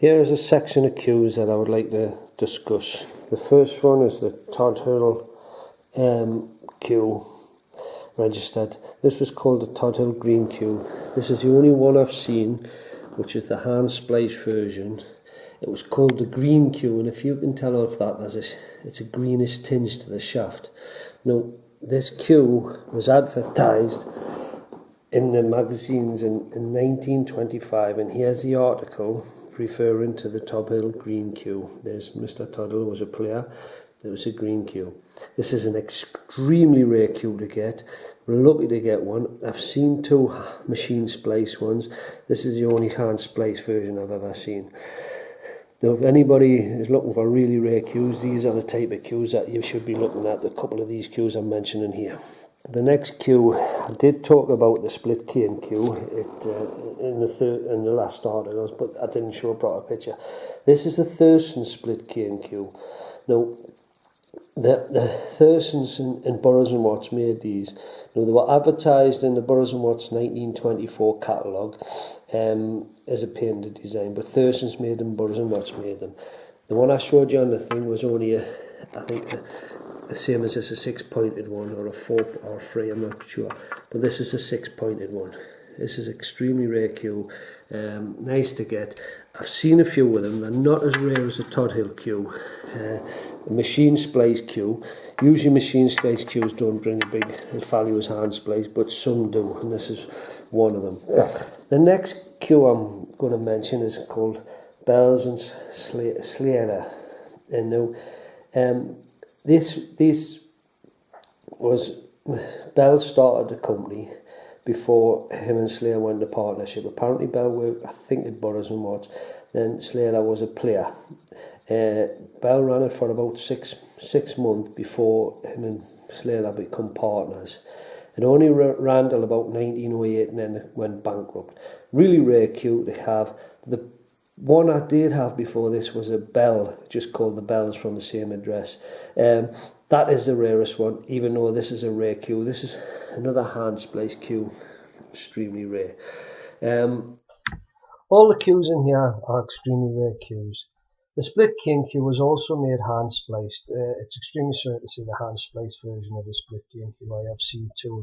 Here is a section of cues that I would like to discuss. The first one is the Todd Hill cue registered. This was called the Todd Hill Green cue. This is the only one I've seen, which is the hand splice version. It was called the green cue, and if you can tell off that, it's a greenish tinge to the shaft. Now, this cue was advertised in the magazines in 1925, and here's the article referring to the Todd Hill Green cue. There's Mr. Todd Hill was a player. There was a green cue. This is an extremely rare cue to get. We're lucky to get one. I've seen two machine splice ones. This is the only hand splice version I've ever seen. Now, if anybody is looking for really rare cues, these are the type of cues that you should be looking at. A couple of these cues I'm mentioning here. The next cue, I did talk about the split cane cue in the last articles, but I didn't show a proper picture. This is the Thurston split cane cue. Now, the Thurstons and Burroughs and Watts made these. Now, they were advertised in the Burroughs and Watts 1924 catalogue as a patented design, but Thurston's made them, Burroughs and Watts made them. The one I showed you on the thing was only the same as this, a 6-pointed one, or a 4 or 3, I'm not sure, but this is a 6-pointed one. This is extremely rare cue, nice to get. I've seen a few of them. They're not as rare as the Todd Hill cue. A machine splice cue. Usually machine splice cues don't bring a big value as hand splice, but some do, and this is one of them. The next cue I'm going to mention is called Bells and Slater. And now, this was, Bell started the company before him and Slater went into partnership. Apparently Bell worked, I think, at Burroughs and Watts. Then Slater was a player. Bell ran it for about six months before him and Slater become partners. It only ran till about 1908, and then it went bankrupt. Really rare cue to have. The one I did have before this was a bell, just called the Bells, from the same address. That is the rarest one, even though this is a rare cue. This is another hand splice cue, extremely rare. All the cues in here are extremely rare cues. The split cane cue was also made hand spliced. It's extremely rare to see the hand spliced version of the split cane cue. I have seen two of them.